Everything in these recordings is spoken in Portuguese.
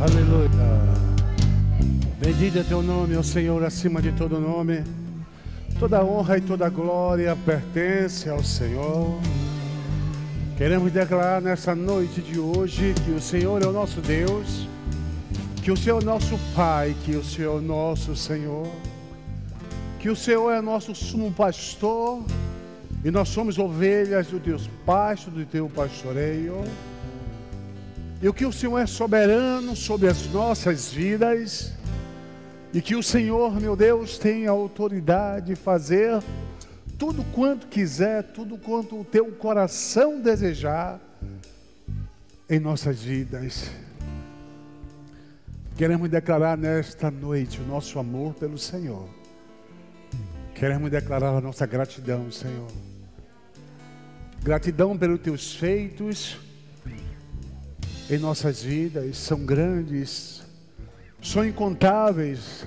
Aleluia. Bendito é teu nome, ó Senhor, acima de todo nome. Toda honra e toda glória pertence ao Senhor. Queremos declarar nessa noite de hoje que o Senhor é o nosso Deus, que o Senhor é o nosso Pai, que o Senhor é o nosso Senhor, que o Senhor é nosso sumo pastor e nós somos ovelhas do teu pasto, do teu pastoreio. E que o Senhor é soberano sobre as nossas vidas e que o Senhor, meu Deus, tem a autoridade de fazer tudo quanto quiser, tudo quanto o teu coração desejar em nossas vidas. Queremos declarar nesta noite o nosso amor pelo Senhor. Queremos declarar a nossa gratidão, Senhor. Gratidão pelos teus feitos em nossas vidas, são grandes, são incontáveis.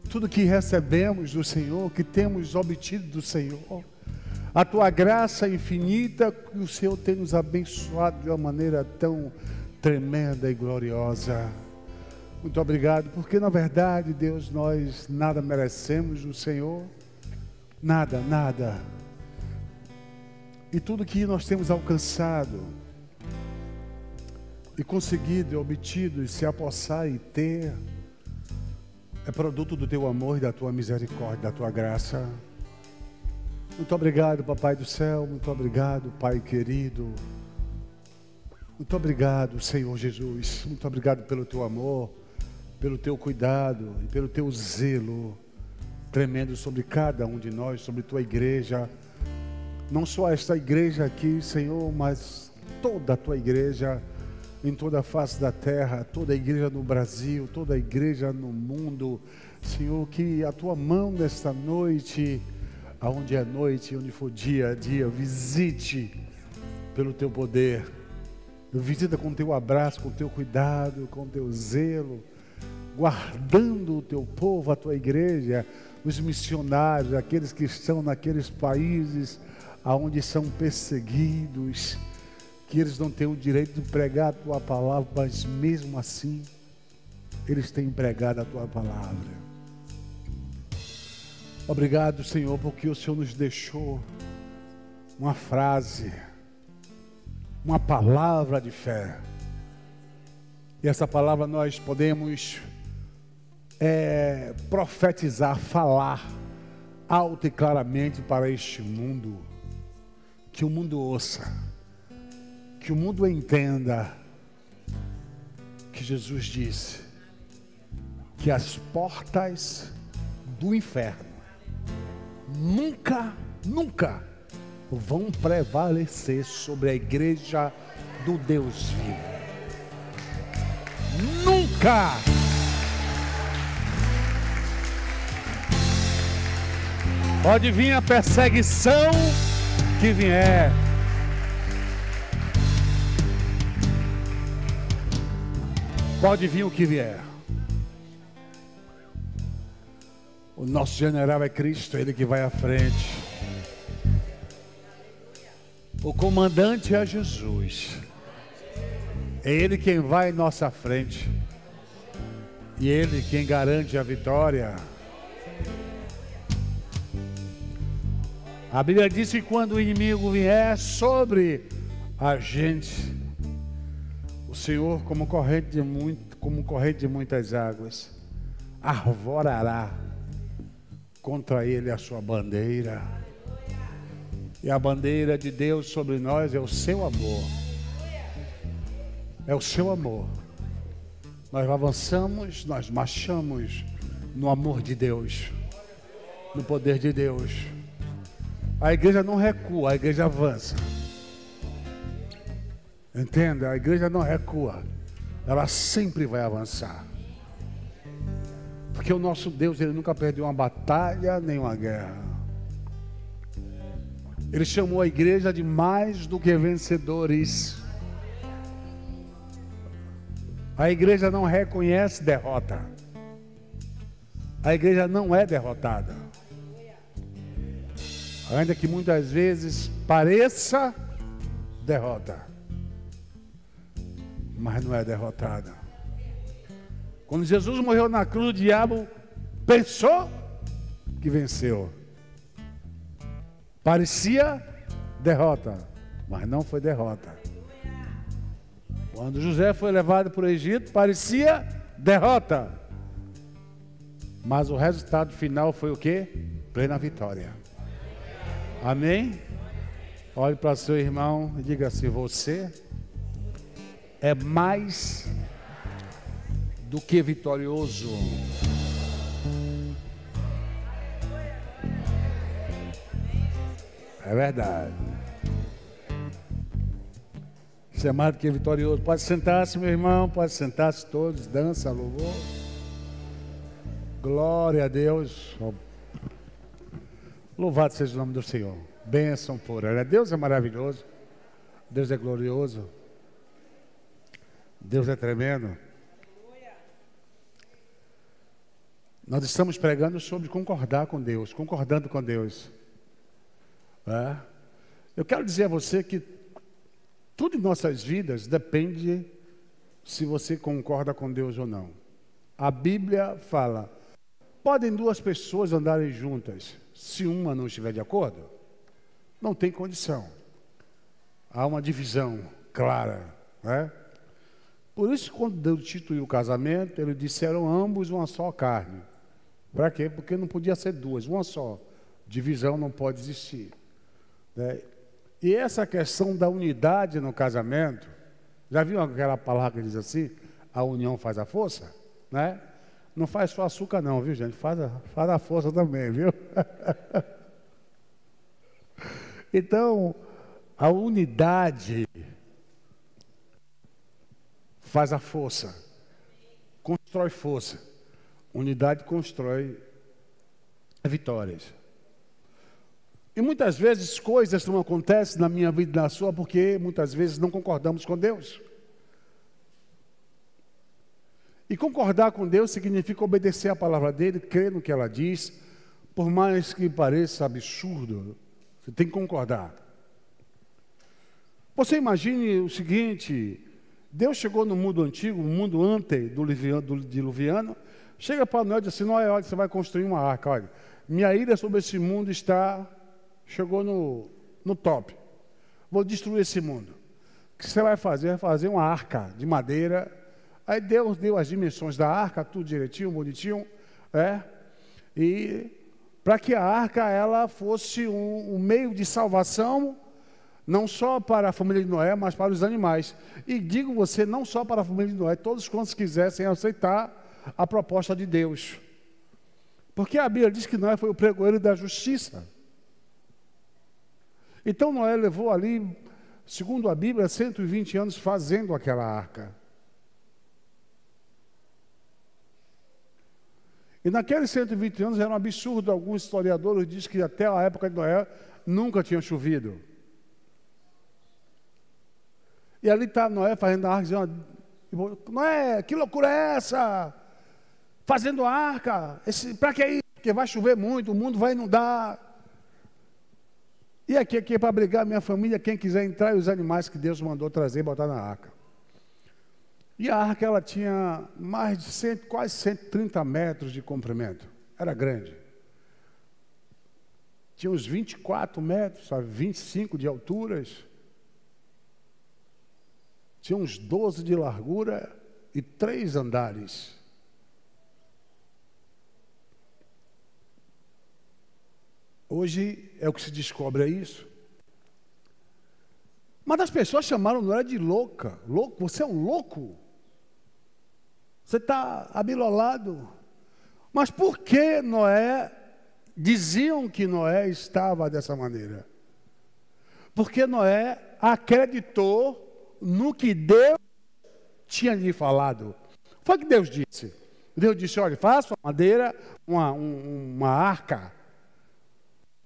Tudo que recebemos do Senhor, que temos obtido do Senhor, a tua graça infinita, que o Senhor tem nos abençoado de uma maneira tão tremenda e gloriosa. Muito obrigado, porque na verdade, Deus, nós nada merecemos do Senhor, nada, nada. E tudo que nós temos alcançado e conseguido, obtido, e se apossar e ter, é produto do teu amor e da tua misericórdia, da tua graça. Muito obrigado, Papai do céu, muito obrigado, Pai querido. Muito obrigado, Senhor Jesus, muito obrigado pelo teu amor, pelo teu cuidado e pelo teu zelo tremendo sobre cada um de nós, sobre tua igreja. Não só esta igreja aqui, Senhor, mas toda a tua igreja em toda a face da terra, toda a igreja no Brasil, toda a igreja no mundo. Senhor, que a tua mão nesta noite, aonde é noite, onde for dia, visite pelo teu poder, visita com teu abraço, com teu cuidado, com teu zelo, guardando o teu povo, a tua igreja, os missionários, aqueles que estão naqueles países aonde são perseguidos, que eles não têm o direito de pregar a tua palavra, mas mesmo assim, eles têm pregado a tua palavra. Obrigado, Senhor, porque o Senhor nos deixou uma frase, uma palavra de fé. E essa palavra nós podemos profetizar, falar alto e claramente para este mundo, que o mundo ouça, que o mundo entenda que Jesus disse que as portas do inferno nunca vão prevalecer sobre a igreja do Deus vivo. Nunca! Pode vir a perseguição que vier, pode vir o que vier. O nosso general é Cristo, Ele que vai à frente. O comandante é Jesus. É Ele quem vai em nossa frente. E Ele quem garante a vitória. A Bíblia diz que quando o inimigo vier sobre a gente, o Senhor, como corrente de muitas águas, arvorará contra ele a sua bandeira. E a bandeira de Deus sobre nós é o seu amor. É o seu amor. Nós avançamos, nós marchamos no amor de Deus, no poder de Deus. A igreja não recua, a igreja avança. Entenda, a igreja não recua, ela sempre vai avançar. Porque o nosso Deus, Ele nunca perdeu uma batalha, nem uma guerra. Ele chamou a igreja de mais do que vencedores. A igreja não reconhece derrota. A igreja não é derrotada. Ainda que muitas vezes pareça derrota, mas não é derrotada. Quando Jesus morreu na cruz, o diabo pensou que venceu. Parecia derrota, mas não foi derrota. Quando José foi levado para o Egito, parecia derrota. Mas o resultado final foi o quê? Plena vitória. Amém? Olhe para seu irmão e diga assim: você é mais do que vitorioso. É verdade. Você é mais do que vitorioso. Pode sentar-se, meu irmão. Pode sentar-se todos. Dança, louvor. Glória a Deus. Louvado seja o nome do Senhor. Bênção pura. Deus é maravilhoso. Deus é glorioso. Deus é tremendo. Nós estamos pregando sobre concordar com Deus, concordando com Deus. Eu quero dizer a você que tudo em nossas vidas depende se você concorda com Deus ou não. A Bíblia fala: podem duas pessoas andarem juntas, se uma não estiver de acordo, não tem condição. Há uma divisão clara, né? Por isso, quando Deus instituiu o casamento, ele disse: eram ambos uma só carne. Para quê? Porque não podia ser duas, uma só. Divisão não pode existir, né? E essa questão da unidade no casamento, já viu aquela palavra que diz assim: a união faz a força, né? Não faz só açúcar não, viu, gente? Faz a força também, viu? Então, a unidade faz a força, constrói força. Unidade constrói vitórias. E muitas vezes coisas não acontecem na minha vida e na sua porque muitas vezes não concordamos com Deus. E concordar com Deus significa obedecer a palavra dele, crer no que ela diz, por mais que pareça absurdo, você tem que concordar. Você imagine o seguinte: Deus chegou no mundo antigo, no mundo antes do diluviano, chega para Noé e diz assim: Noé, olha, você vai construir uma arca, olha, minha ira sobre esse mundo chegou no top, vou destruir esse mundo. O que você vai fazer? Vai fazer uma arca de madeira. Aí Deus deu as dimensões da arca, tudo direitinho, bonitinho, e para que a arca ela fosse um meio de salvação, não só para a família de Noé, mas para os animais. E digo você, não só para a família de Noé, todos quantos quisessem aceitar a proposta de Deus. Porque a Bíblia diz que Noé foi o pregoeiro da justiça. Então Noé levou ali, segundo a Bíblia, 120 anos fazendo aquela arca. E naqueles 120 anos era um absurdo. Alguns historiadores dizem que até a época de Noé nunca tinha chovido. E ali está Noé fazendo a arca, dizendo: Noé, que loucura é essa? Fazendo a arca, para que isso? Porque vai chover muito, o mundo vai inundar. E aqui é para abrigar a minha família, quem quiser entrar, e os animais que Deus mandou trazer e botar na arca. E a arca ela tinha mais de quase 130 metros de comprimento. Era grande. Tinha uns 24 metros, 25 de alturas. Tinha uns 12 de largura e 3 andares. Hoje é o que se descobre, é isso. Mas as pessoas chamaram Noé de louca. Louco, você é um louco. Você está abilolado. Mas por que diziam que Noé estava dessa maneira? Porque Noé acreditou no que Deus tinha lhe falado. Foi o que Deus disse. Deus disse: olha, faça uma madeira, uma arca,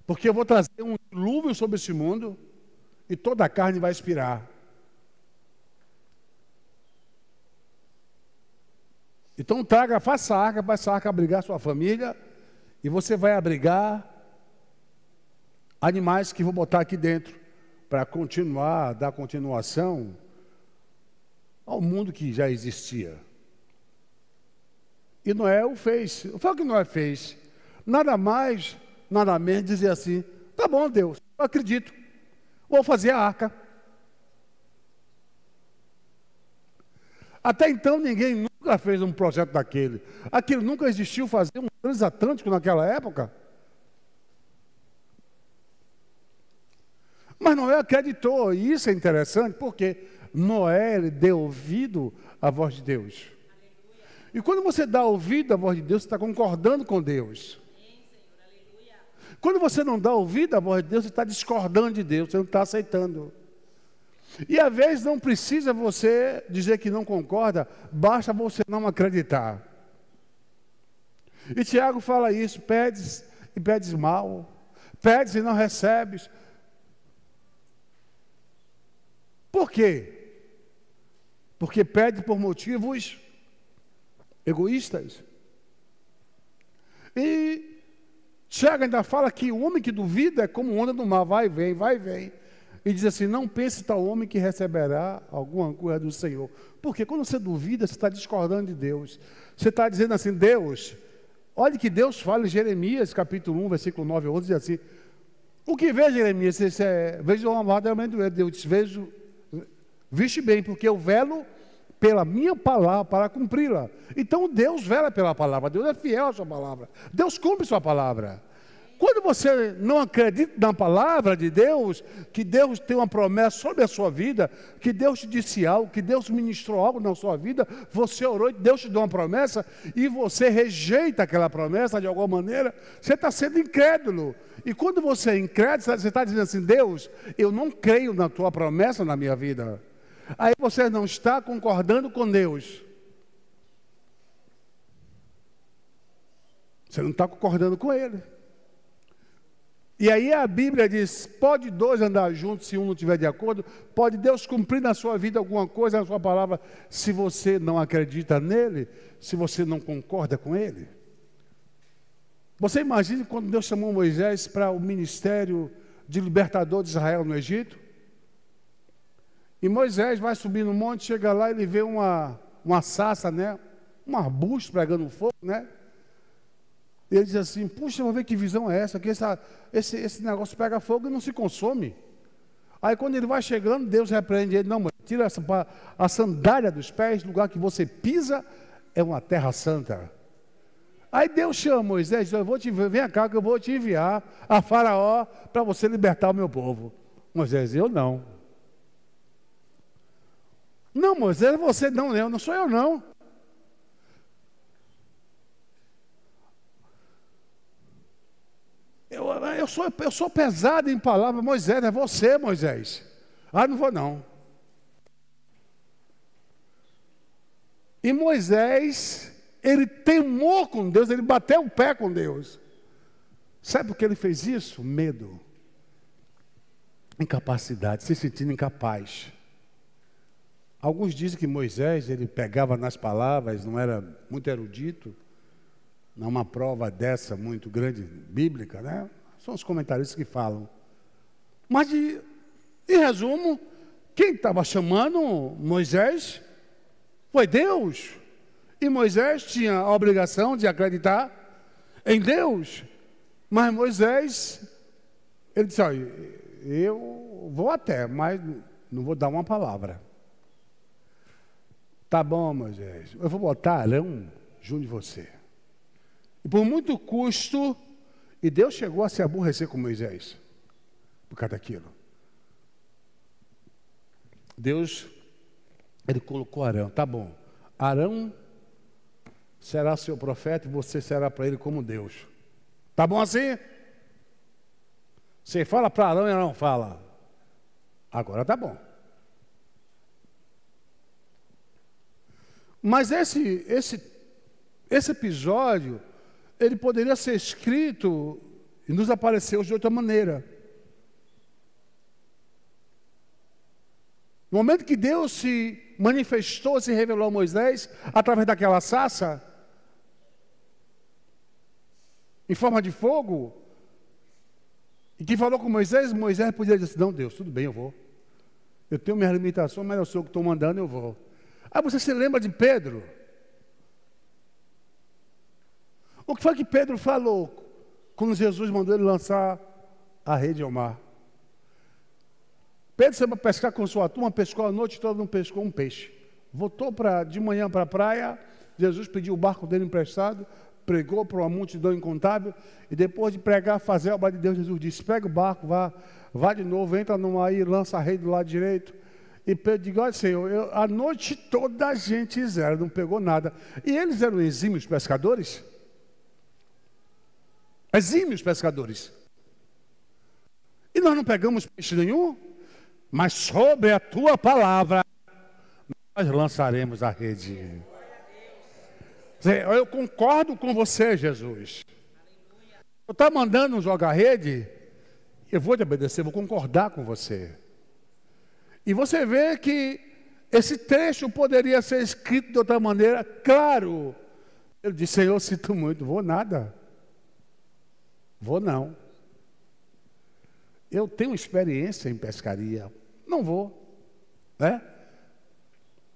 porque eu vou trazer um dilúvio sobre esse mundo e toda a carne vai expirar. Então faça a arca, para essa arca abrigar sua família, e você vai abrigar animais que vou botar aqui dentro, para dar continuação ao mundo que já existia. E Noé o fez. Foi o que Noé fez. Nada mais, nada menos dizer assim: tá bom, Deus, eu acredito, vou fazer a arca. Até então ninguém nunca fez um projeto daquele. Aquilo nunca existiu, fazer um transatlântico naquela época. Mas Noé acreditou, e isso é interessante, porque Noé ele deu ouvido à voz de Deus. E quando você dá ouvido à voz de Deus, você está concordando com Deus. Quando você não dá ouvido à voz de Deus, você está discordando de Deus, você não está aceitando. E às vezes não precisa você dizer que não concorda, basta você não acreditar. E Tiago fala isso: pedes e pedes mal, pedes e não recebes. Por quê? Porque pede por motivos egoístas. E Tiago ainda fala que o homem que duvida é como onda do mar, vai e vem, vai e vem. E diz assim: não pense tal homem que receberá alguma coisa do Senhor. Porque quando você duvida, você está discordando de Deus. Você está dizendo assim: Deus, olha que Deus fala em Jeremias, capítulo 1, versículo 9 a 11, diz assim: o que vê, Jeremias? Vejo uma amada de Deus, vejo, viste bem, porque eu velo pela minha palavra para cumpri-la. Então Deus vela pela palavra, Deus é fiel à sua palavra, Deus cumpre sua palavra. Quando você não acredita na palavra de Deus, que Deus tem uma promessa sobre a sua vida, que Deus te disse algo, que Deus ministrou algo na sua vida, você orou e Deus te deu uma promessa, e você rejeita aquela promessa de alguma maneira, você está sendo incrédulo. E quando você é incrédulo, você está dizendo assim: Deus, eu não creio na tua promessa na minha vida. Aí você não está concordando com Deus. Você não está concordando com Ele. E aí a Bíblia diz: pode dois andar juntos se um não estiver de acordo? Pode Deus cumprir na sua vida alguma coisa, na sua palavra, se você não acredita nele, se você não concorda com ele? Você imagina quando Deus chamou Moisés para o ministério de libertador de Israel no Egito? E Moisés vai subir no monte, chega lá e ele vê uma sarça, né? Um arbusto pregando fogo, né? E ele diz assim: puxa, vou ver que visão é essa, que esse negócio pega fogo e não se consome. Aí quando ele vai chegando, Deus repreende ele: não, tira a sandália dos pés, lugar que você pisa é uma terra santa. Aí Deus chama Moisés e diz: vem cá que eu vou te enviar a Faraó para você libertar o meu povo. Moisés: eu não. Não, Moisés, você não sou eu não. Eu sou pesado em palavras. Moisés, é você, Moisés. Ah, não vou não. E Moisés, ele teimou com Deus, ele bateu o pé com Deus. Sabe por que ele fez isso? Medo. Incapacidade, se sentindo incapaz. Alguns dizem que Moisés, ele pegava nas palavras, não era muito erudito. Não é uma prova dessa muito grande, bíblica, né? São os comentaristas que falam. Mas, em resumo, quem estava chamando Moisés foi Deus. E Moisés tinha a obrigação de acreditar em Deus. Mas Moisés, ele disse: olha, eu vou até, mas não vou dar uma palavra. Tá bom, Moisés, eu vou botar Arão junto de você. E por muito custo, e Deus chegou a se aborrecer com Moisés, por causa daquilo. Deus, ele colocou Arão, tá bom, Arão será seu profeta e você será para ele como Deus. Tá bom assim? Você fala para Arão e Arão fala. Agora tá bom. Mas esse episódio, ele poderia ser escrito e nos apareceu de outra maneira. No momento que Deus se manifestou, se revelou a Moisés, através daquela sarça, em forma de fogo, e que falou com Moisés, Moisés podia dizer assim: não, Deus, tudo bem, eu vou. Eu tenho minhas limitações, mas eu sou o que estou mandando, eu vou. Aí você se lembra de Pedro? O que foi que Pedro falou quando Jesus mandou ele lançar a rede ao mar? Pedro saiu para pescar com sua turma, pescou a noite toda, não pescou um peixe. Voltou de manhã para a praia, Jesus pediu o barco dele emprestado, pregou para uma multidão incontável, e depois de pregar, fazer a obra de Deus, Jesus disse: pega o barco, vá de novo, entra numa aí, lança a rede do lado direito. E Pedro disse: olha, Senhor, a noite toda a gente zero, não pegou nada. E eles eram exímios pescadores? Exímios pescadores. E nós não pegamos peixe nenhum, mas sobre a tua palavra nós lançaremos a rede. Eu concordo com você, Jesus. Eu estou mandando jogar rede, eu vou te obedecer, vou concordar com você. E você vê que esse trecho poderia ser escrito de outra maneira, claro. Eu disse: Senhor, sinto muito, vou nada. Vou não. Eu tenho experiência em pescaria, não vou, né?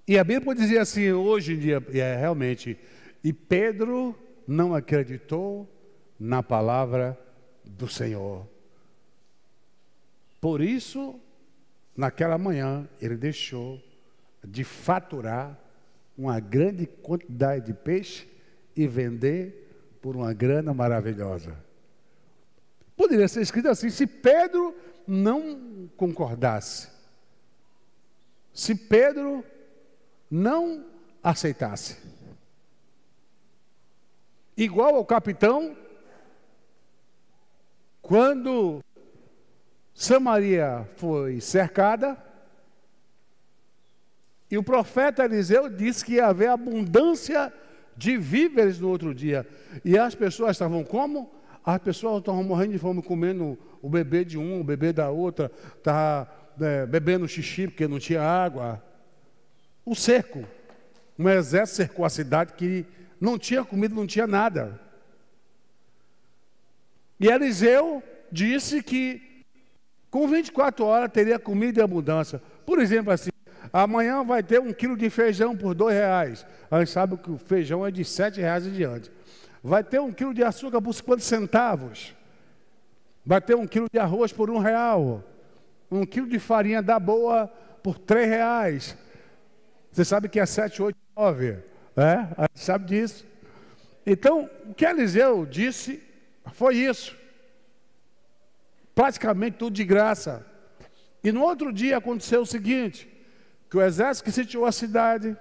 E a Bíblia dizia assim, hoje em dia, realmente, e Pedro não acreditou na palavra do Senhor. Por isso, naquela manhã, ele deixou de faturar uma grande quantidade de peixe e vender por uma grana maravilhosa. Poderia ser escrito assim: se Pedro não concordasse, se Pedro não aceitasse. Igual ao capitão, quando Samaria foi cercada, e o profeta Eliseu disse que ia haver abundância de víveres no outro dia. E as pessoas estavam como? As pessoas estavam morrendo de fome, comendo o bebê de um, o bebê da outra, estavam bebendo xixi porque não tinha água. O cerco. Um exército cercou a cidade que não tinha comida, não tinha nada. E Eliseu disse que com 24 horas teria comida em abundância. Por exemplo, assim, amanhã vai ter 1 quilo de feijão por R$2. A gente sabe que o feijão é de R$7 em diante. Vai ter 1 quilo de açúcar por 50 centavos. Vai ter 1 quilo de arroz por R$1. 1 quilo de farinha da boa por R$3. Você sabe que é 7, 8, 9. A gente sabe disso. Então, o que Eliseu disse foi isso. Praticamente tudo de graça. E no outro dia aconteceu o seguinte: que o exército que sitiou a cidade,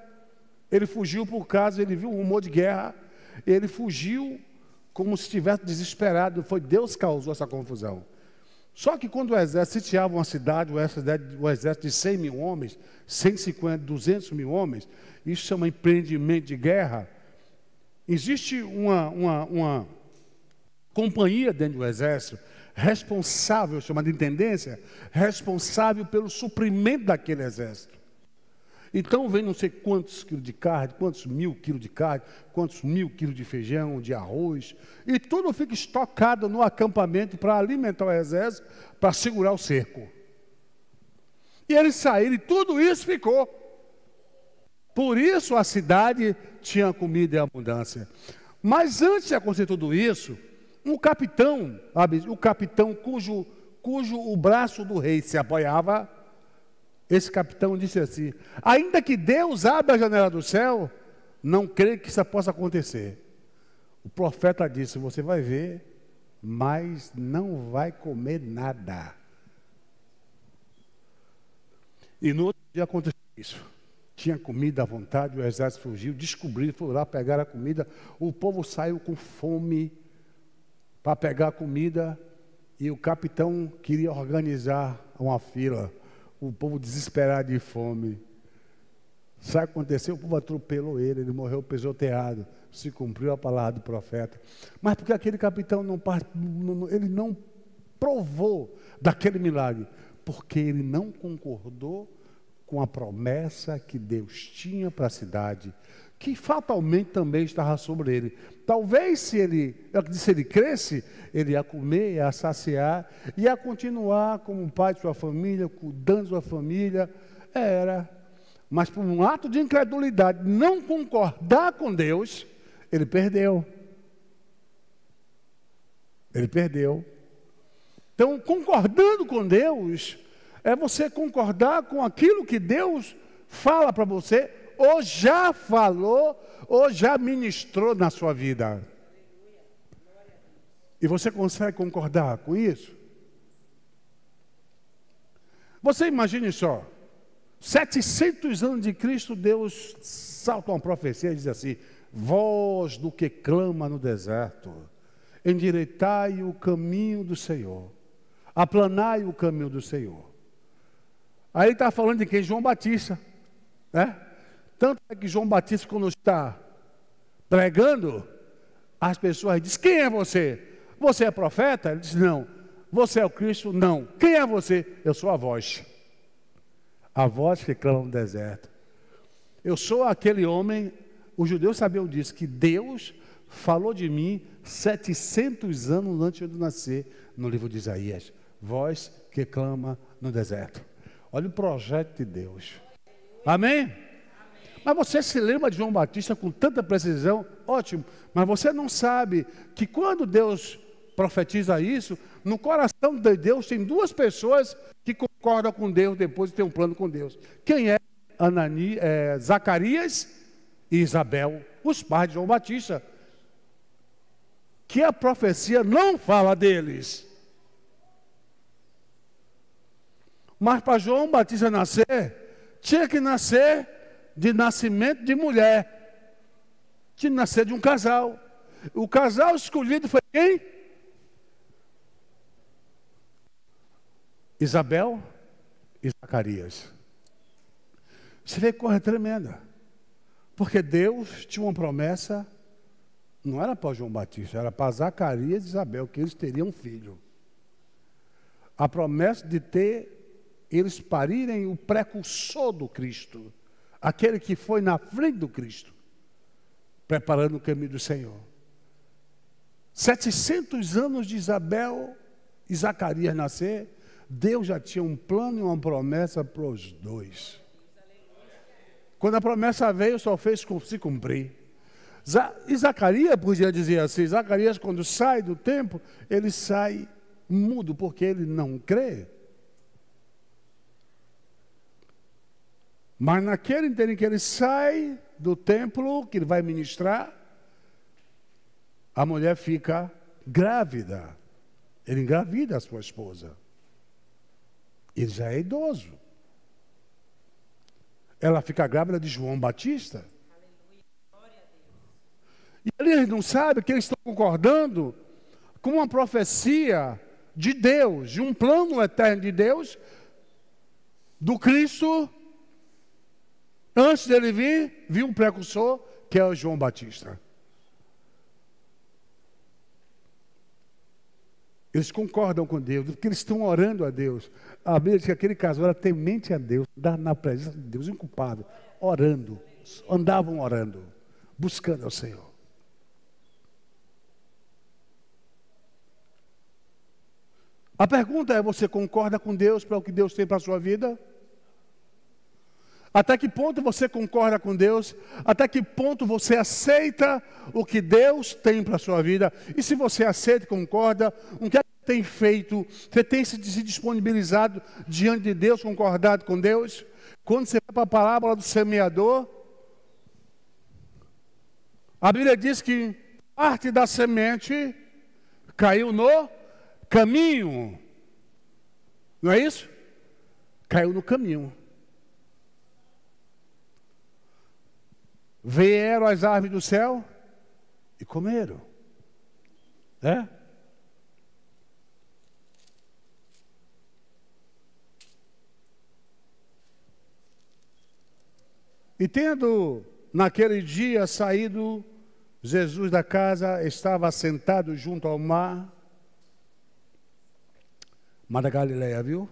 ele fugiu por causa, ele viu um rumor de guerra, ele fugiu como se estivesse desesperado. Foi Deus que causou essa confusão. Só que quando o exército sitiava uma cidade, o exército de 100 mil homens, 150, 200 mil homens, isso chama empreendimento de guerra. Existe uma companhia dentro do exército, responsável, chamada intendência, responsável pelo suprimento daquele exército. Então vem não sei quantos quilos de carne, quantos 1000 quilos de carne, quantos 1000 quilos de feijão, de arroz, e tudo fica estocado no acampamento para alimentar o exército, para segurar o cerco. E eles saíram e tudo isso ficou. Por isso a cidade tinha comida em abundância. Mas antes de acontecer tudo isso, o capitão cujo o braço do rei se apoiava, esse capitão disse assim: ainda que Deus abra a janela do céu, não creio que isso possa acontecer. O profeta disse: você vai ver, mas não vai comer nada. E no outro dia aconteceu isso. Tinha comida à vontade, o exército fugiu, descobriram, foram lá pegar a comida. O povo saiu com fome para pegar a comida, e o capitão queria organizar uma fila. O povo desesperado de fome. Sabe o que aconteceu? O povo atropelou ele morreu pisoteado. Se cumpriu a palavra do profeta. Mas porque aquele capitão ele não provou daquele milagre? Porque ele não concordou com a promessa que Deus tinha para a cidade, que fatalmente também estava sobre ele. Talvez se ele cresce, ele ia comer, ia saciar, ia continuar como pai de sua família, cuidando de sua família, mas por um ato de incredulidade, não concordar com Deus, ele perdeu. Ele perdeu. Então, concordando com Deus, é você concordar com aquilo que Deus fala para você, ou já falou, ou já ministrou na sua vida. E você consegue concordar com isso? Você imagine só, 700 anos de Cristo, Deus salta uma profecia e diz assim: voz do que clama no deserto, endireitai o caminho do Senhor, aplanai o caminho do Senhor. Aí ele está falando de quem? João Batista, né? Tanto é que João Batista, quando está pregando, as pessoas dizem: quem é você? Você é profeta? Ele diz: não. Você é o Cristo? Não. Quem é você? Eu sou a voz que clama no deserto. Eu sou aquele homem. Os judeus sabiam disso, que Deus falou de mim 700 anos antes de eu nascer, no livro de Isaías. Voz que clama no deserto. Olha o projeto de Deus. Amém? Mas você se lembra de João Batista com tanta precisão? Ótimo. Mas você não sabe que quando Deus profetiza isso, no coração de Deus tem duas pessoas que concordam com Deus depois de ter um plano com Deus. Quem é? Zacarias e Isabel, os pais de João Batista. Que a profecia não fala deles. Mas para João Batista nascer, tinha que nascer de nascimento de mulher. Tinha que nascer de um casal. O casal escolhido foi quem? Isabel e Zacarias. Você vê que coisa tremenda. Porque Deus tinha uma promessa, não era para João Batista, era para Zacarias e Isabel, que eles teriam um filho. A promessa de eles parirem o precursor do Cristo, aquele que foi na frente do Cristo, preparando o caminho do Senhor. 700 anos de Isabel e Zacarias nascer, Deus já tinha um plano e uma promessa para os dois. Quando a promessa veio, só fez se cumprir. E Zacarias podia dizer assim: Zacarias, quando sai do templo, ele sai mudo, porque ele não crê. Mas naquele inteiro em que ele sai do templo, que ele vai ministrar, a mulher fica grávida. Ele engravida a sua esposa. Ele já é idoso. Ela fica grávida de João Batista. E eles não sabem que eles estão concordando com uma profecia de Deus, de um plano eterno de Deus, do Cristo. Antes dele vir, viu um precursor, que é o João Batista. Eles concordam com Deus, porque eles estão orando a Deus. A Bíblia diz que aquele casal era temente a Deus, na presença de Deus, inculpado, orando, andavam orando, buscando ao Senhor. A pergunta é: você concorda com Deus para o que Deus tem para a sua vida? Até que ponto você concorda com Deus? Até que ponto você aceita o que Deus tem para a sua vida? E se você aceita e concorda, o que é que tem feito? Você tem se disponibilizado diante de Deus, concordado com Deus? Quando você vai para a parábola do semeador, a Bíblia diz que parte da semente caiu no caminho. Não é isso? Caiu no caminho. Vieram as aves do céu e comeram. É? E tendo naquele dia saído, Jesus da casa estava sentado junto ao mar da Galileia, viu?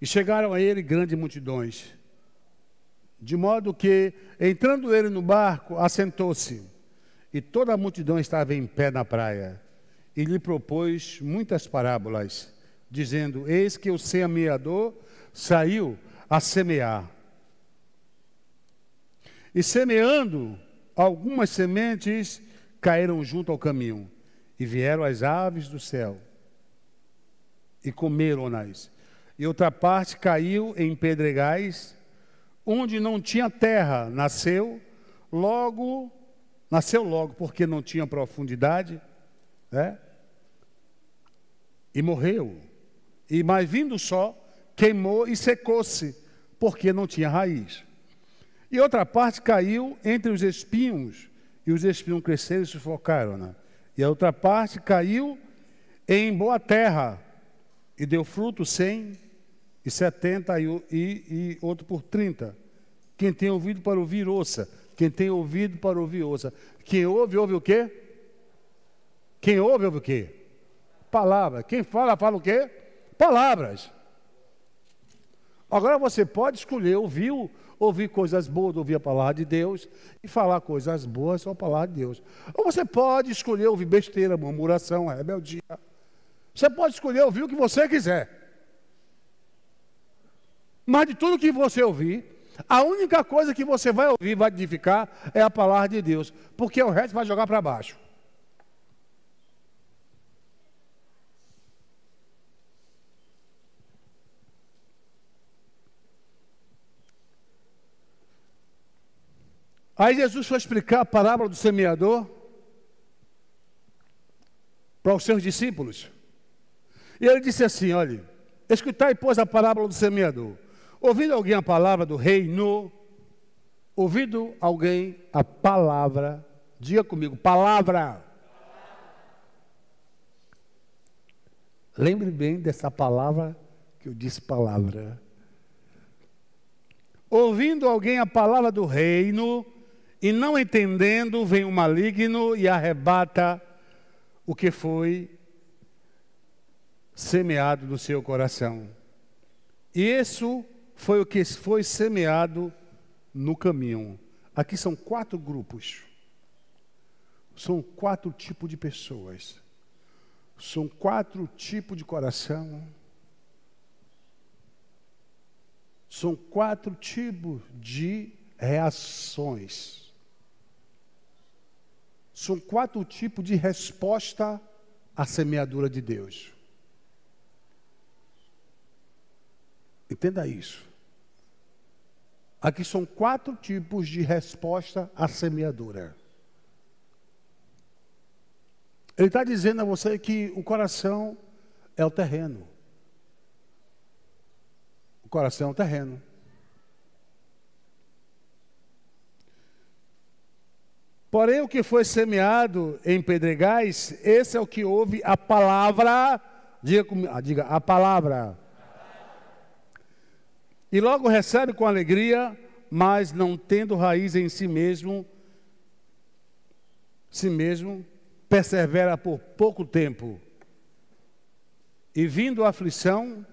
E chegaram a ele grandes multidões. De modo que, entrando ele no barco, assentou-se, e toda a multidão estava em pé na praia, e lhe propôs muitas parábolas, dizendo: eis que o semeador saiu a semear. E semeando, algumas sementes caíram junto ao caminho, E vieram as aves do céu e comeram-nas. E outra parte caiu em pedregais, onde não tinha terra, nasceu logo, porque não tinha profundidade, né? E morreu. E mais vindo o sol, queimou e secou-se, porque não tinha raiz. E outra parte caiu entre os espinhos, e os espinhos cresceram e sufocaram-na. E a outra parte caiu em boa terra, e deu fruto 100, e 70, e outro por 30. Quem tem ouvido para ouvir, ouça. Quem tem ouvido para ouvir, ouça. Quem ouve, ouve o quê? Quem ouve, ouve o quê? Palavra. Quem fala, fala o quê? Palavras. Agora você pode escolher ouvir coisas boas, ouvir a palavra de Deus, e falar coisas boas, só a palavra de Deus. Ou você pode escolher ouvir besteira, murmuração, rebeldia. Você pode escolher ouvir o que você quiser. Mas de tudo que você ouvir, a única coisa que você vai ouvir, vai edificar, é a palavra de Deus. Porque o resto vai jogar para baixo. Aí Jesus foi explicar a parábola do semeador para os seus discípulos. E ele disse assim, olha, escutai, pois, a parábola do semeador. Ouvindo alguém a palavra do reino, ouvindo alguém a palavra, diga comigo, palavra. Lembre bem dessa palavra que eu disse, palavra. Ouvindo alguém a palavra do reino, e não entendendo, vem o maligno e arrebata o que foi semeado no seu coração. E isso foi o que foi semeado no caminho. Aqui são 4 grupos. São 4 tipos de pessoas. São 4 tipos de coração. São 4 tipos de reações. São 4 tipos de resposta à semeadura de Deus. Entenda isso. Aqui são 4 tipos de resposta à semeadura. Ele está dizendo a você que o coração é o terreno. O coração é o terreno. Porém, o que foi semeado em pedregais, esse é o que ouve a palavra, diga a palavra. E logo recebe com alegria, mas não tendo raiz em si mesmo, persevera por pouco tempo. E vindo a aflição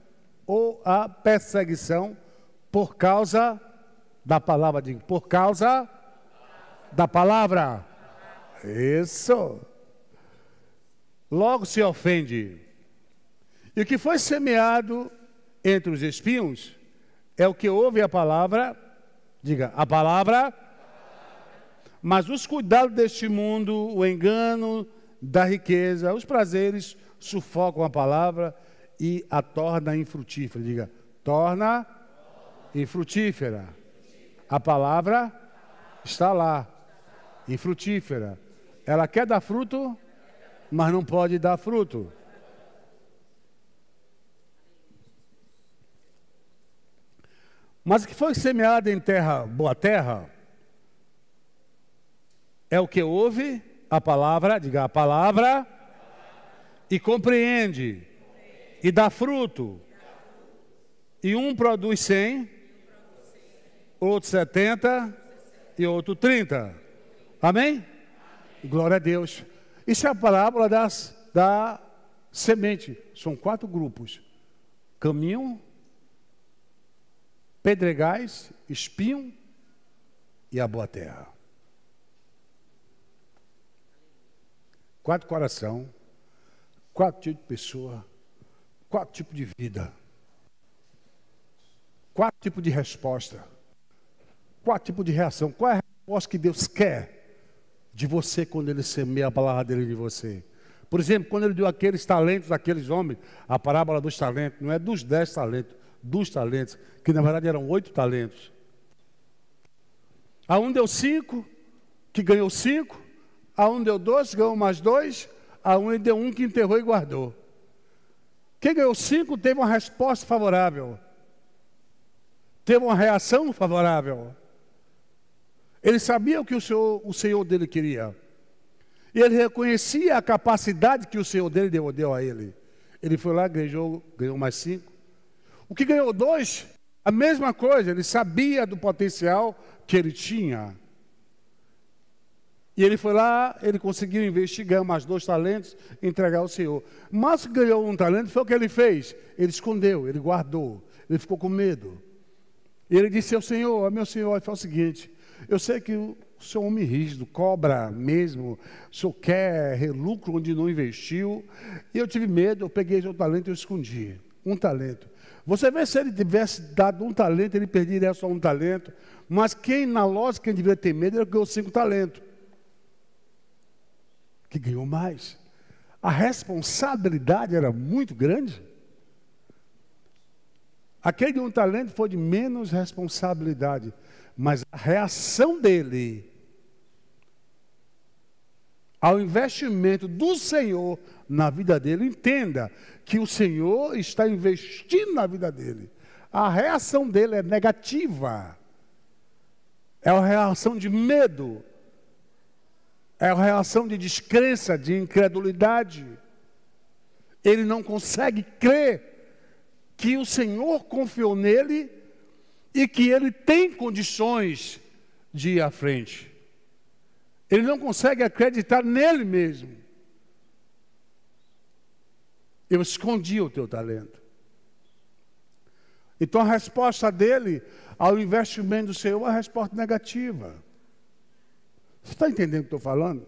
ou a perseguição por causa da palavra, por causa da palavra. Isso. Logo se ofende. E o que foi semeado entre os espinhos é o que ouve a palavra, diga, a palavra, mas os cuidados deste mundo, o engano da riqueza, os prazeres sufocam a palavra e a torna infrutífera. Diga, torna infrutífera. A palavra está lá, infrutífera. Ela quer dar fruto, mas não pode dar fruto. Mas o que foi semeado em terra, boa terra, é o que ouve a palavra, diga a palavra, e compreende, e dá fruto. E um produz 100, outro 70 e outro 30. Amém? Glória a Deus. Isso é a parábola da semente. São 4 grupos: caminho, pedregais, espinho e a boa terra. 4 coração, 4 tipos de pessoa, 4 tipos de vida, 4 tipos de resposta, 4 tipos de reação. Qual é a resposta que Deus quer de você quando Ele semeia a palavra dele de você? Por exemplo, quando ele deu aqueles talentos àqueles homens, a parábola dos talentos, não é dos 10 talentos, dos talentos, que na verdade eram 8 talentos. A um deu 5, que ganhou 5, a um deu 2, ganhou mais 2, a um ele deu 1 que enterrou e guardou. Quem ganhou 5 teve uma resposta favorável, teve uma reação favorável. Ele sabia o que o Senhor dele queria. E ele reconhecia a capacidade que o Senhor dele deu a ele. Ele foi lá, ganhou mais 5. O que ganhou 2, a mesma coisa, ele sabia do potencial que ele tinha. E ele foi lá, ele conseguiu investigar mais 2 talentos e entregar ao Senhor. Mas o que ganhou 1 talento foi o que ele fez. Ele escondeu, ele guardou, ele ficou com medo. E ele disse ao Senhor, meu Senhor, foi o seguinte, eu sei que o Senhor é um homem rígido, cobra mesmo, o Senhor quer lucro onde não investiu. E eu tive medo, eu peguei o talento e eu escondi. 1 talento. Você vê, se ele tivesse dado 1 talento, ele perderia só 1 talento. Mas na lógica, quem deveria ter medo, ele ganhou 5 talentos. Que ganhou mais. A responsabilidade era muito grande. Aquele de 1 talento foi de menos responsabilidade. Mas a reação dele ao investimento do Senhor na vida dele, entenda que o Senhor está investindo na vida dele. A reação dele é negativa. É uma reação de medo. É uma reação de descrença, de incredulidade. Ele não consegue crer que o Senhor confiou nele e que ele tem condições de ir à frente. Ele não consegue acreditar nele mesmo. Eu escondi o teu talento. Então a resposta dele ao investimento do Senhor é uma resposta negativa. Você está entendendo o que estou falando?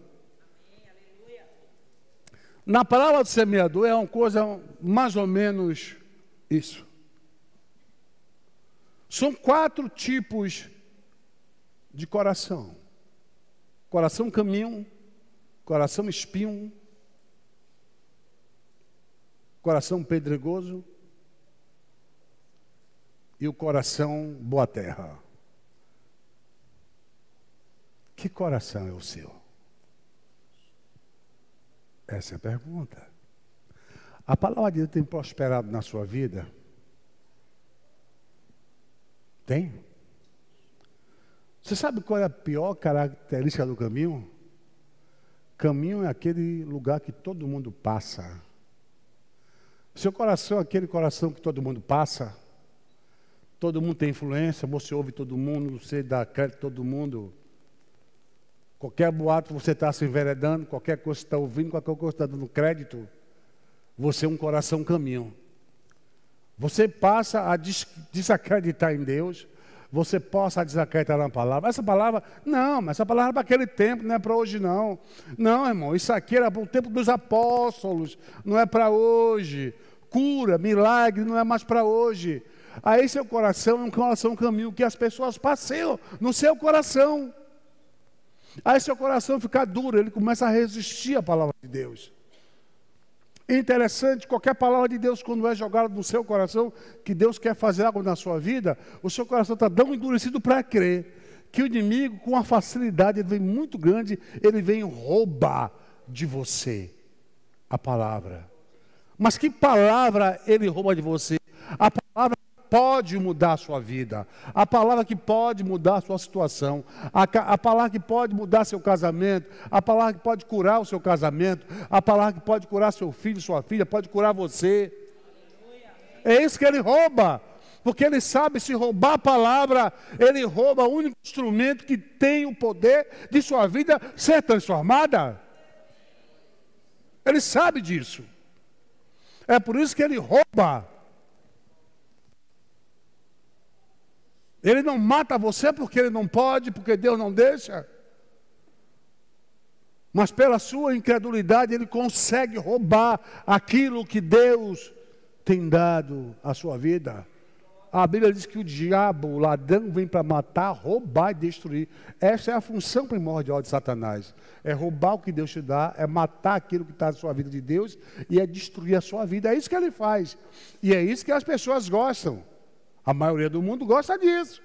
Na palavra do semeador é uma coisa mais ou menos isso. São 4 tipos de coração. Coração caminho, coração espinho, coração pedregoso e o coração boa terra. Que coração é o seu? Essa é a pergunta. A palavra de Deus tem prosperado na sua vida? Tem? Você sabe qual é a pior característica do caminho? Caminho é aquele lugar que todo mundo passa. Seu coração é aquele coração que todo mundo passa. Todo mundo tem influência, você ouve todo mundo, você dá crédito a todo mundo. Qualquer boato você está se enveredando, qualquer coisa você está ouvindo, qualquer coisa você está dando crédito. Você é um coração caminho. Você passa a desacreditar em Deus. Você possa desacreditar na palavra. Essa palavra, não, mas essa palavra é para aquele tempo, não é para hoje não. Não, irmão, isso aqui era para o tempo dos apóstolos, não é para hoje. Cura, milagre, não é mais para hoje. Aí seu coração é um coração caminho que as pessoas passeiam no seu coração. Aí seu coração fica duro, ele começa a resistir à palavra de Deus. Interessante, qualquer palavra de Deus, quando é jogada no seu coração, que Deus quer fazer algo na sua vida, o seu coração está tão endurecido para crer, que o inimigo, com uma facilidade, ele vem muito grande, ele vem roubar de você a palavra. Mas que palavra ele rouba de você? A palavra pode mudar a sua vida, a palavra que pode mudar a sua situação, a palavra que pode mudar seu casamento, a palavra que pode curar o seu casamento, a palavra que pode curar seu filho, sua filha, pode curar você. É isso que ele rouba, porque ele sabe, se roubar a palavra, ele rouba o único instrumento que tem o poder de sua vida ser transformada. Ele sabe disso. É por isso que ele rouba. Ele não mata você porque ele não pode, porque Deus não deixa. Mas pela sua incredulidade ele consegue roubar aquilo que Deus tem dado à sua vida. A Bíblia diz que o diabo, o ladrão, vem para matar, roubar e destruir. Essa é a função primordial de Satanás. É roubar o que Deus te dá, é matar aquilo que está na sua vida de Deus e é destruir a sua vida. É isso que ele faz. E é isso que as pessoas gostam. A maioria do mundo gosta disso.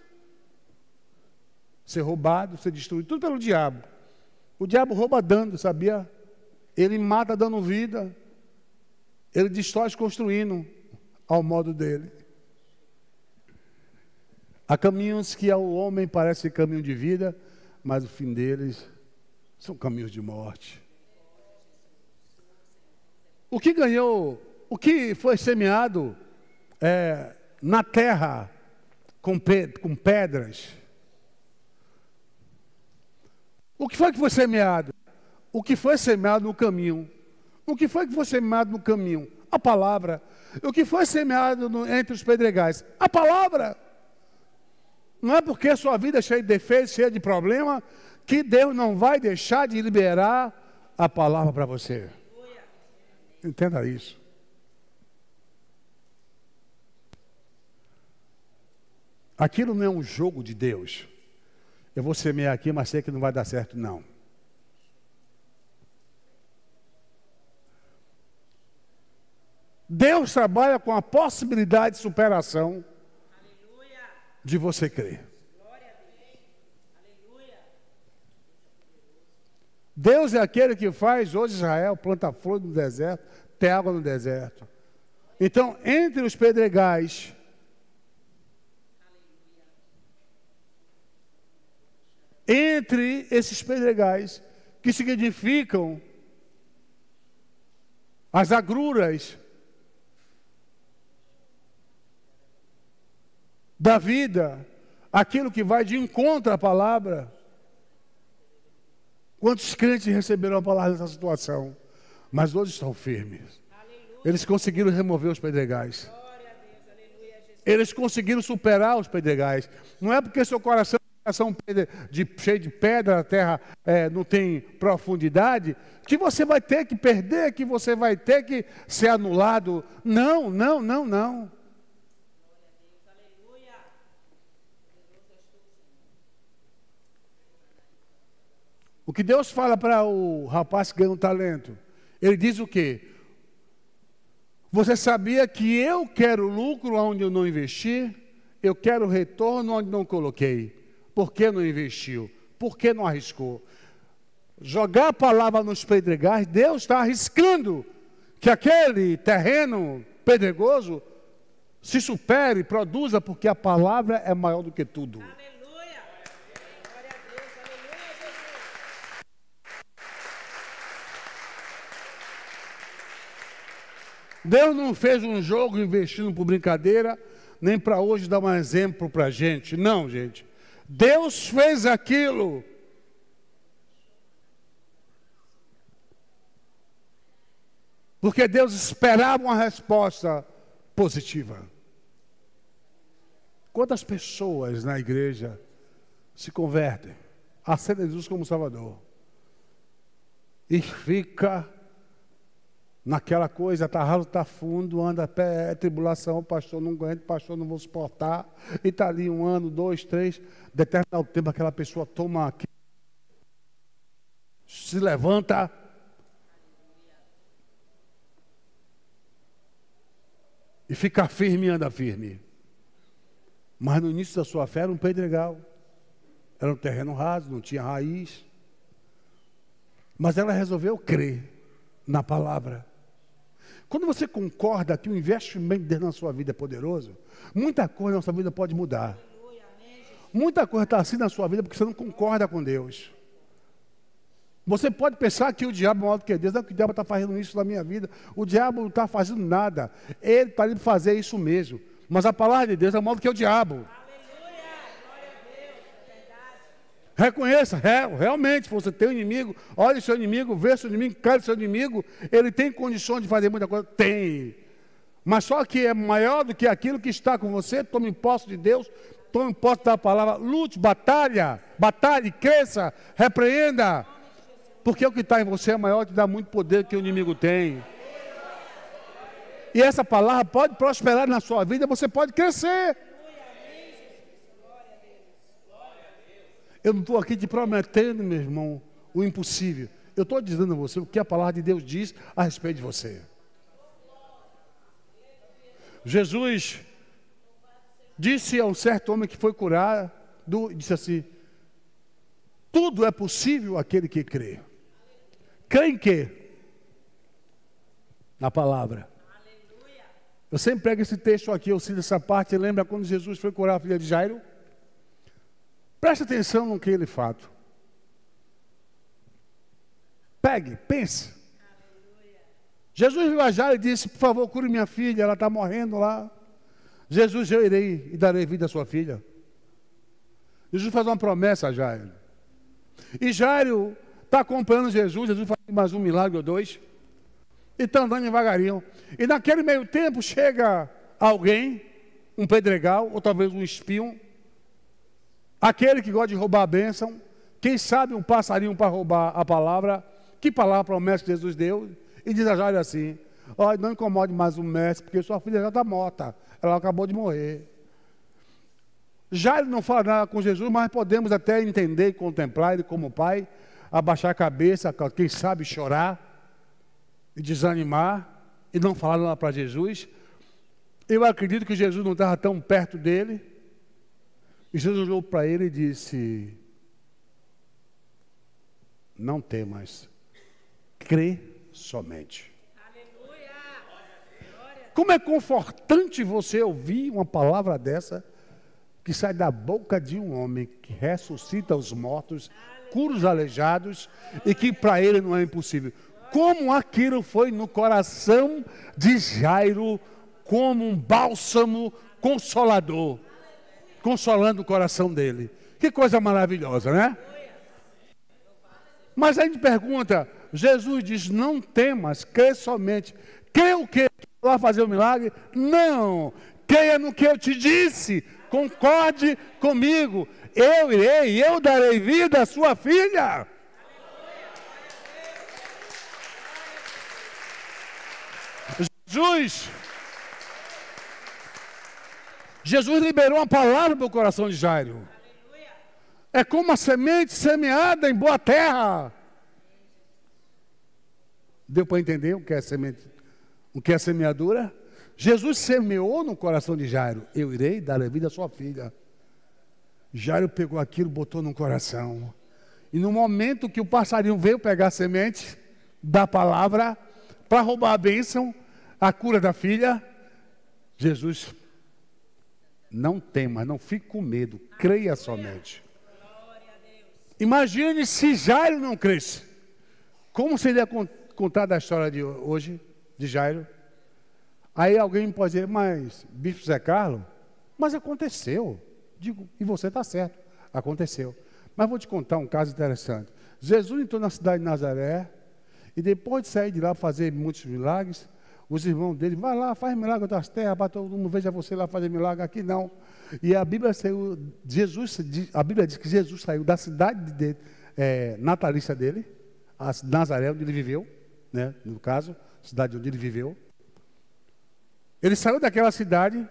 Ser roubado, ser destruído, tudo pelo diabo. O diabo rouba dando, sabia? Ele mata dando vida. Ele destrói construindo ao modo dele. Há caminhos que ao homem parecem caminho de vida, mas o fim deles são caminhos de morte. O que ganhou, o que foi semeado na terra com pedras? O que foi que foi semeado? O que foi semeado no caminho? O que foi que foi semeado no caminho? A palavra. O que foi semeado entre os pedregais? A palavra. Não é porque a sua vida é cheia de defeitos, cheia de problema, que Deus não vai deixar de liberar a palavra para você. Entenda isso. Aquilo não é um jogo de Deus. Eu vou semear aqui, mas sei que não vai dar certo, não. Deus trabalha com a possibilidade de superação de você crer. Deus é aquele que faz, hoje Israel planta flor no deserto, tem água no deserto. Então, entre os pedregais, entre esses pedregais, que significam as agruras da vida, aquilo que vai de encontro à palavra. Quantos crentes receberam a palavra nessa situação? Mas hoje estão firmes. Eles conseguiram remover os pedregais. Eles conseguiram superar os pedregais. Não é porque seu coração cheio de pedra, a terra não tem profundidade, que você vai ter que perder, que você vai ter que ser anulado. Não, não, não, não. O que Deus fala para o rapaz que ganha um talento? Ele diz o quê? Você sabia que eu quero lucro onde eu não investi? Eu quero retorno onde não coloquei. Por que não investiu? Por que não arriscou? Jogar a palavra nos pedregais, Deus está arriscando que aquele terreno pedregoso se supere, produza, porque a palavra é maior do que tudo. Deus não fez um jogo investindo por brincadeira, nem para hoje dar um exemplo para a gente. Não, gente. Deus fez aquilo. Porque Deus esperava uma resposta positiva. Quantas pessoas na igreja se convertem, aceitam Jesus como Salvador e fica naquela coisa, está ralo, está fundo, anda a pé, é tribulação, pastor não aguenta, pastor não vou suportar, e está ali 1 ano, 2, 3, determinado tempo aquela pessoa toma aqui, se levanta, e fica firme e anda firme. Mas no início da sua fé era um pedregal, era um terreno raso, não tinha raiz, mas ela resolveu crer na palavra. Quando você concorda que o investimento de Deus na sua vida é poderoso, muita coisa na sua vida pode mudar. Muita coisa está assim na sua vida porque você não concorda com Deus. Você pode pensar que o diabo é maior do que Deus. Não, que o diabo está fazendo isso na minha vida. O diabo não está fazendo nada. Ele está ali para fazer isso mesmo. Mas a palavra de Deus é maior do que o diabo. Reconheça, realmente, se você tem um inimigo, olhe seu inimigo, vê seu inimigo, cale seu inimigo, ele tem condições de fazer muita coisa? Tem. Mas só que é maior do que aquilo que está com você. Tome posse de Deus, tome posse da palavra, lute, batalhe, cresça, repreenda. Porque o que está em você é maior, te dá muito poder que o inimigo tem. E essa palavra pode prosperar na sua vida, você pode crescer. Eu não estou aqui te prometendo, meu irmão, o impossível. Eu estou dizendo a você o que a palavra de Deus diz a respeito de você. Jesus disse a um certo homem que foi curado, disse assim: tudo é possível àquele que crê. Crê em quê? Na palavra. Eu sempre pego esse texto aqui, eu cito essa parte. Lembra quando Jesus foi curar a filha de Jairo? Preste atenção no que ele fala. Pegue, pense. Jesus viu a Jairo e disse: por favor, cure minha filha, ela está morrendo lá. Jesus, eu irei e darei vida à sua filha. Jesus faz uma promessa a Jairo. E Jairo está acompanhando Jesus. Jesus faz mais um milagre ou dois. E está andando devagarinho. E naquele meio tempo chega alguém, um pedregal, ou talvez um espião, aquele que gosta de roubar a bênção, quem sabe um passarinho para roubar a palavra. Que palavra promessa que Jesus deu? E diz a Jairo assim: olha, não incomode mais o mestre, porque sua filha já está morta, ela acabou de morrer. Jairo não fala nada com Jesus, mas podemos até entender e contemplar ele como pai, abaixar a cabeça, quem sabe chorar e desanimar e não falar nada para Jesus. Eu acredito que Jesus não estava tão perto dele. E Jesus olhou para ele e disse: não temas, crê somente. Aleluia. Como é confortante você ouvir uma palavra dessa, que sai da boca de um homem que ressuscita os mortos, cura os aleijados, e que para ele não é impossível. Como aquilo foi no coração de Jairo, como um bálsamo consolador, consolando o coração dele. Que coisa maravilhosa, né? Mas a gente pergunta, Jesus diz: não temas, crê somente. Crê o quê? Que vai fazer o milagre? Não, creia no que eu te disse, concorde comigo. Eu irei, eu darei vida à sua filha. Jesus liberou uma palavra para o coração de Jairo. É como a semente semeada em boa terra. Deu para entender o que é semente, o que é semeadura? Jesus semeou no coração de Jairo: eu irei dar a vida à sua filha. Jairo pegou aquilo, botou no coração. E no momento que o passarinho veio pegar a semente da palavra para roubar a bênção, a cura da filha, Jesus: não tema, não fique com medo, creia somente. Imagine se Jairo não cresce. Como seria contada a história de hoje, de Jairo? Aí alguém pode dizer: mas Bispo Zé Carlos, mas aconteceu. Digo, e você está certo, aconteceu. Mas vou te contar um caso interessante. Jesus entrou na cidade de Nazaré, e depois de sair de lá fazer muitos milagres, os irmãos dele: vai lá, faz milagre das terras, para todo mundo veja você lá fazer milagre, aqui não. E a Bíblia saiu, a Bíblia diz que Jesus saiu da cidade natalícia dele, a Nazaré, onde ele viveu, né, no caso, cidade onde ele viveu. Ele saiu daquela cidade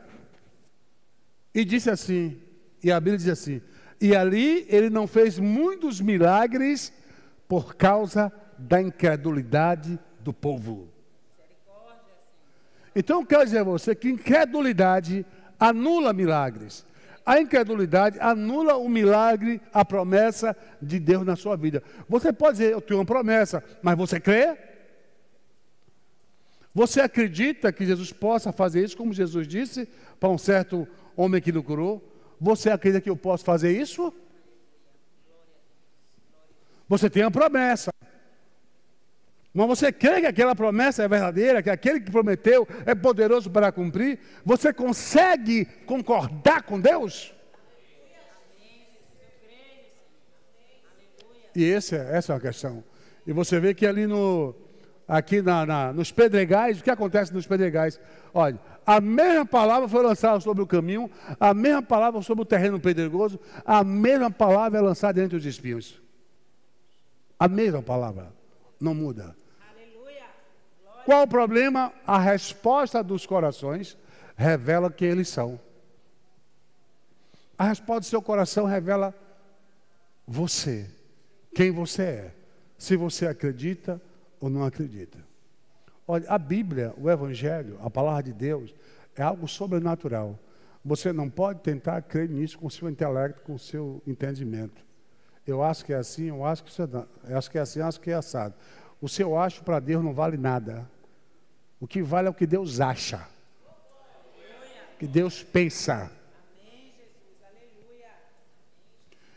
e disse assim, e a Bíblia diz assim: e ali ele não fez muitos milagres por causa da incredulidade do povo. Então eu quero dizer a você que incredulidade anula milagres. A incredulidade anula o milagre, a promessa de Deus na sua vida. Você pode dizer: eu tenho uma promessa, mas você crê? Você acredita que Jesus possa fazer isso, como Jesus disse para um certo homem que o curou? Você acredita que eu posso fazer isso? Você tem a promessa. Mas você crê que aquela promessa é verdadeira, que aquele que prometeu é poderoso para cumprir? Você consegue concordar com Deus? E essa é a questão. E você vê que ali nos pedregais, o que acontece nos pedregais? Olha, a mesma palavra foi lançada sobre o caminho, a mesma palavra sobre o terreno pedregoso, a mesma palavra é lançada entre os espinhos. A mesma palavra, não muda. Qual o problema? A resposta dos corações revela quem eles são. A resposta do seu coração revela você, quem você é, se você acredita ou não acredita. Olha, a Bíblia, o Evangelho, a palavra de Deus, é algo sobrenatural. Você não pode tentar crer nisso com o seu intelecto, com o seu entendimento. Eu acho que é assim, eu acho que isso é, eu acho que é assim, eu acho que é assado. O seu acho para Deus não vale nada. O que vale é o que Deus acha. O que Deus pensa.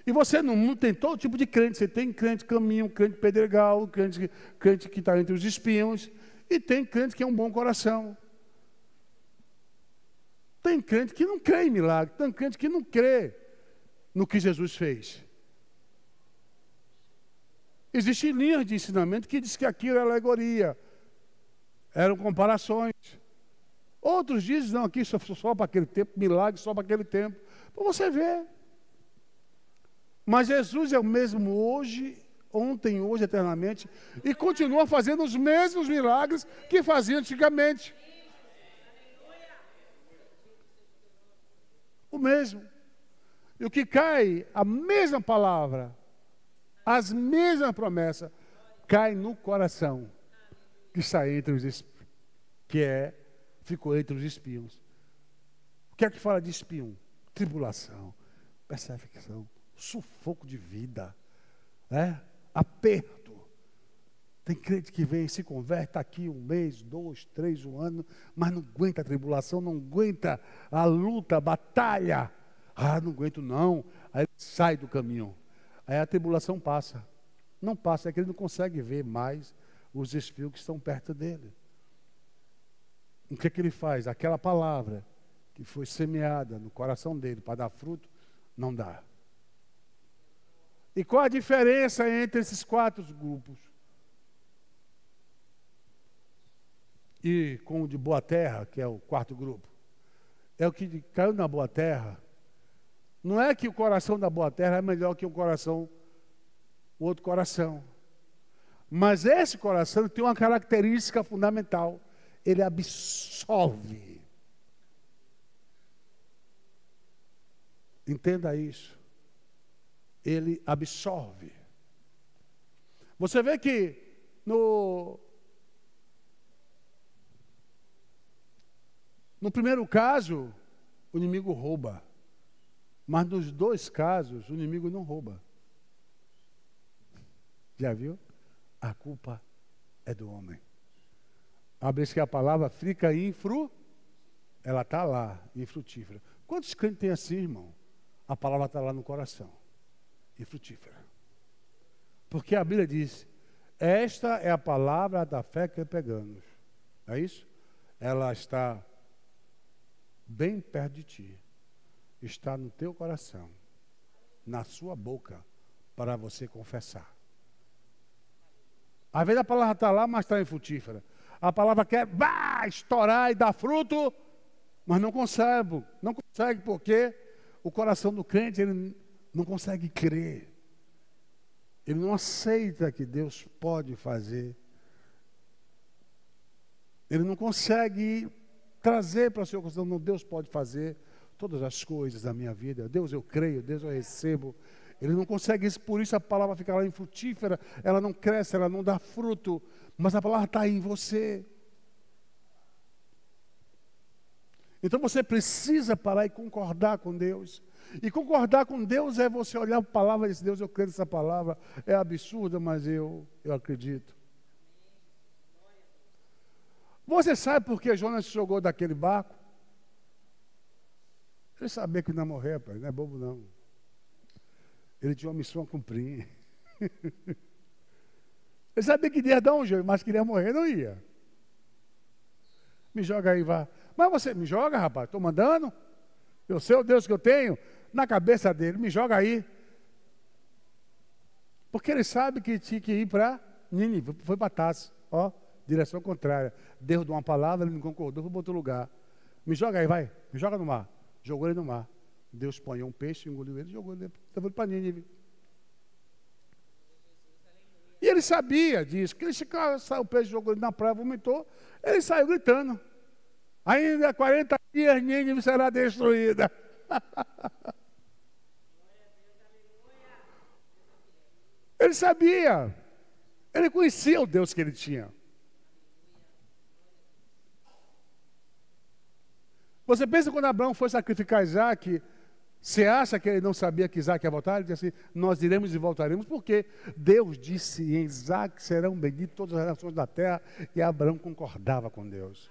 E você no mundo tem todo tipo de crente. Você tem crente caminho, crente pedregal, crente que está entre os espinhos. E tem crente que é um bom coração. Tem crente que não crê em milagre. Tem crente que não crê no que Jesus fez. Existem linhas de ensinamento que diz que aquilo é alegoria. Eram comparações. Outros dizem, não, aqui só para aquele tempo, milagre só para aquele tempo. Para você ver. Mas Jesus é o mesmo hoje, ontem, hoje, eternamente, e continua fazendo os mesmos milagres que fazia antigamente. O mesmo. E o que cai, a mesma palavra, as mesmas promessas, cai no coração, que está entre os ficou entre os espinhos. O que é que fala de espinho? Tribulação, perseguição, sufoco de vida, aperto. Tem crente que vem e se converte, está aqui 1 mês, 2, 3, 1 ano, mas não aguenta a tribulação, não aguenta a luta, a batalha. Ah, não aguento não. Aí ele sai do caminho. Aí a tribulação passa. Não passa, é que ele não consegue ver mais os espinhos que estão perto dele. O que é que ele faz? Aquela palavra que foi semeada no coração dele para dar fruto, não dá. E qual a diferença entre esses 4 grupos? E com o de boa terra, que é o 4º grupo. É o que caiu na boa terra. Não é que o coração da boa terra é melhor que o outro coração. Mas esse coração tem uma característica fundamental. Ele absorve. Entenda isso. Ele absorve. Você vê que no primeiro caso, o inimigo rouba. Mas nos 2 casos, o inimigo não rouba. Já viu? A culpa é do homem. A vez que a palavra fica ela está lá, infrutífera. Quantos crentes tem assim, irmão? A palavra está lá no coração, infrutífera. Porque a Bíblia diz, esta é a palavra da fé que pegamos. É isso? Ela está bem perto de ti. Está no teu coração, na sua boca, para você confessar. Às vezes a palavra está lá, mas está infrutífera. A palavra quer estourar e dar fruto, mas não consegue. Não consegue porque o coração do crente ele não consegue crer. Ele não aceita que Deus pode fazer. Ele não consegue trazer para o seu coração, não, Deus pode fazer todas as coisas da minha vida. Deus eu creio, Deus eu recebo. Ele não consegue isso, por isso a palavra fica lá infrutífera, ela não cresce, ela não dá fruto, mas a palavra está aí em você. Então você precisa parar e concordar com Deus. E concordar com Deus é você olhar a palavra e dizer, Deus, eu creio nessa palavra, é absurda, mas eu acredito. Você sabe por que Jonas se jogou daquele barco? Ele sabia que não ia morrer, rapaz, não é bobo não. Ele tinha uma missão a cumprir. Ele sabia que ia dar um jeito, mas queria morrer, não ia. Me joga aí, vá. Mas você me joga, rapaz, estou mandando. Eu sei o Deus que eu tenho na cabeça dele, me joga aí. Porque ele sabe que tinha que ir para Nínive, foi para Tarsis, direção contrária. Deus deu uma palavra, ele não concordou, foi para outro lugar. Me joga aí, vai, me joga no mar. Jogou ele no mar. Deus ponhou um peixe, engoliu ele, jogou ele para Nínive. E ele sabia disso, que ele saiu o peixe, jogou ele na praia, vomitou, ele saiu gritando. Ainda 40 dias, Nínive será destruída. Ele sabia. Ele conhecia o Deus que ele tinha. Você pensa quando Abraão foi sacrificar Isaac, você acha que ele não sabia que Isaac ia voltar? Ele disse assim, nós iremos e voltaremos, porque Deus disse em Isaac serão benditas todas as nações da terra, e Abraão concordava com Deus.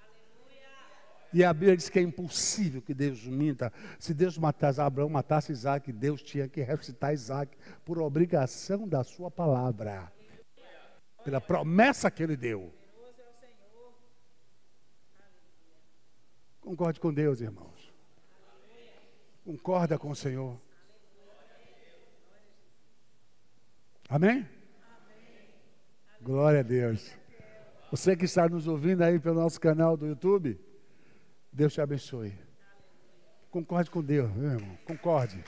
E a Bíblia diz que é impossível que Deus minta. Se Deus matasse, Abraão matasse Isaac, Deus tinha que ressuscitar Isaac por obrigação da sua palavra. Pela promessa que ele deu. Concorde com Deus, irmãos. Concorda com o Senhor. Amém? Glória a Deus. Você que está nos ouvindo aí pelo nosso canal do YouTube, Deus te abençoe. Concorde com Deus, meu irmão. Concorde.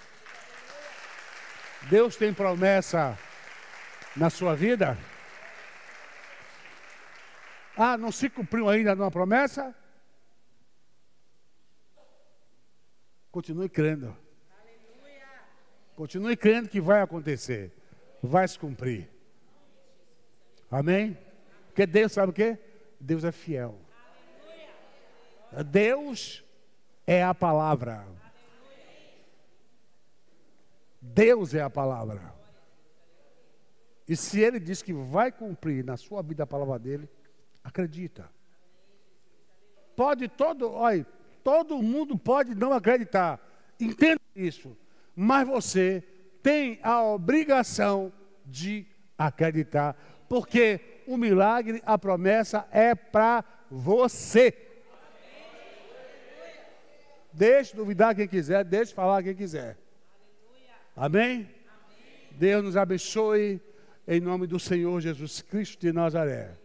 Deus tem promessa na sua vida? Ah, não se cumpriu ainda uma promessa? Continue crendo. Continue crendo que vai acontecer. Vai se cumprir. Amém? Porque Deus sabe o quê? Deus é fiel. Deus é a palavra. Deus é a palavra. E se Ele diz que vai cumprir na sua vida a palavra dEle, acredita. Todo mundo pode não acreditar. Entenda isso. Mas você tem a obrigação de acreditar. Porque o milagre, a promessa é para você. Deixe duvidar quem quiser, deixe falar quem quiser. Amém? Deus nos abençoe em nome do Senhor Jesus Cristo de Nazaré.